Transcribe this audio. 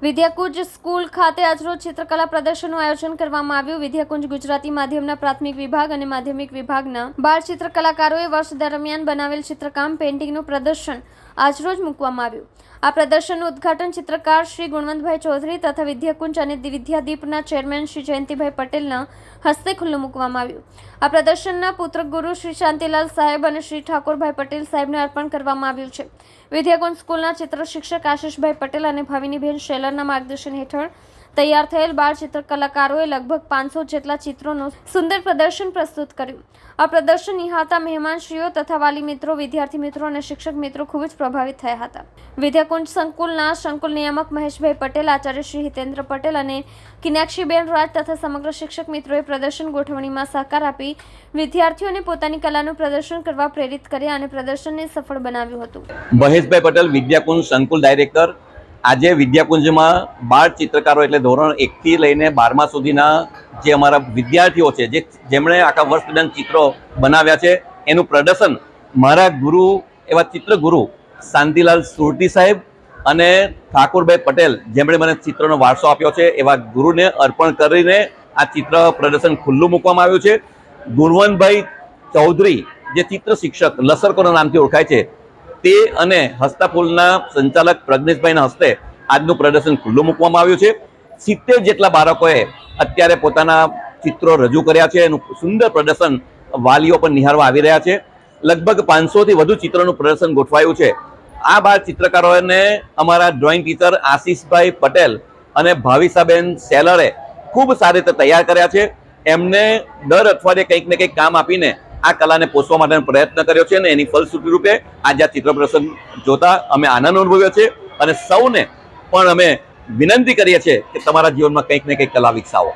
Vidyakunj school ખાતે આજરોજ ચિત્રકલા પ્રદર્શનનું આયોજન કરવામાં આવ્યું। વિદ્યાકુંજ ગુજરાતી માધ્યમના પ્રાથમિક વિભાગ અને માધ્યમિક વિભાગના બાળ ચિત્રકલાકારોએ વર્ષ દરમિયાન બનાવેલ ચિત્રકામ પેઇન્ટિંગનું પ્રદર્શન આજરોજ મૂકવામાં આવ્યું। આ પ્રદર્શનનું ઉદ્ઘાટન ચિત્રકાર શ્રી ગુણવંતભાઈ ચૌધરી તથા વિદ્યાકુંજ અને વિદ્યાદીપના ચેરમેન શ્રી જયંતિભાઈ પટેલના હસ્તે ખુલ્લું મૂકવામાં આવ્યું। આ પ્રદર્શનના પુત્ર ગુરુ શ્રી શાંતિલાલ સાહેબ અને શ્રી ઠાકોરભાઈ પટેલ સાહેબને અર્પણ કરવામાં આવ્યું છે। વિદ્યાકુંજ સ્કૂલના ચિત્ર શિક્ષક આશીષભાઈ પટેલ અને ભાવિનીબેન શેલરના માર્ગદર્શન હેઠળ તૈયાર થયેલ બાળ ચિત્રકલાકારોએ લગભગ 500 જેટલા ચિત્રોનું સુંદર પ્રદર્શન પ્રસ્તુત કર્યું। આ પ્રદર્શન નિહાળતા મહેમાનશ્રીઓ તથા વાલી મિત્રો, વિદ્યાર્થી મિત્રો અને શિક્ષક મિત્રો ખૂબ જ પ્રભાવિત થયા હતા। વિદ્યાકુંજ સંકુલના સંકુલ નિયામક મહેશભાઈ પટેલ, આચાર્ય શ્રી હિતેન્દ્ર પટેલ અને કિનાક્ષીબેન રાજ તથા સમગ્ર શિક્ષક મિત્રોએ પ્રદર્શન ગોઠવણીમાં સહકાર આપી વિદ્યાર્થીઓને પોતાની કલાનું પ્રદર્શન કરવા પ્રેરિત કર્યા અને પ્રદર્શનને સફળ બનાવ્યું હતું। મહેશભાઈ પટેલ, વિદ્યાકુંજ સંકુલ ડાયરેક્ટર। આજે વિદ્યાકુંજમાં બાળ ચિત્રકારો એટલે ધોરણ 1 થી લઈને 12મા સુધીના જે અમારા વિદ્યાર્થીઓ છે જેમણે આખા વર્ષ દરમિયાન ચિત્રો બનાવ્યા છે એનું પ્રદર્શન મારા ગુરુ એવા ચિત્રગુરુ શાંતિલાલ સુરતી સાહેબ અને ઠાકોરભાઈ પટેલ જેમણે મને ચિત્રનો વારસો આપ્યો છે એવા ગુરુને અર્પણ કરીને આ ચિત્ર પ્રદર્શન ખુલ્લું મૂકવામાં આવ્યું છે। ગુણવંતભાઈ ચૌધરી જે ચિત્ર શિક્ષક લસરકોના નામથી ઓળખાય છે તે અને હસ્તફૂલના સંચાલક પ્રજ્ઞેશભાઈના હસ્તે આજનું પ્રદર્શન ખુલ્લું મૂકવામાં આવ્યું છે। 70 જેટલા બાળકોએ અત્યારે પોતાના ચિત્રો રજૂ કર્યા છે। એનું સુંદર પ્રદર્શન વાલીઓ પણ નિહાળવા આવી રહ્યા છે। લગભગ 500 થી વધુ ચિત્રોનું પ્રદર્શન ગોઠવાયું છે। આ બાળ ચિત્રકારોને અમારા ડ્રોઈંગ ટીચર આશીષભાઈ પટેલ અને ભાવિસાબેન શેલરે ખૂબ સારી રીતે તૈયાર કર્યા છે। એમને દર અઠવાડિયે કંઈક ને કંઈક કામ આપીને આ કલાને પોષવા માટેનો પ્રયત્ન કર્યો છે અને એની ફલશ્રુતિ રૂપે આજે આ ચિત્ર પ્રદર્શન જોતા અમે આનંદ અનુભવ્યો છે અને સૌને પણ અમે વિનંતી કરીએ છીએ કે તમારા જીવનમાં કંઈક ને કંઈક કલા વિકસાવો।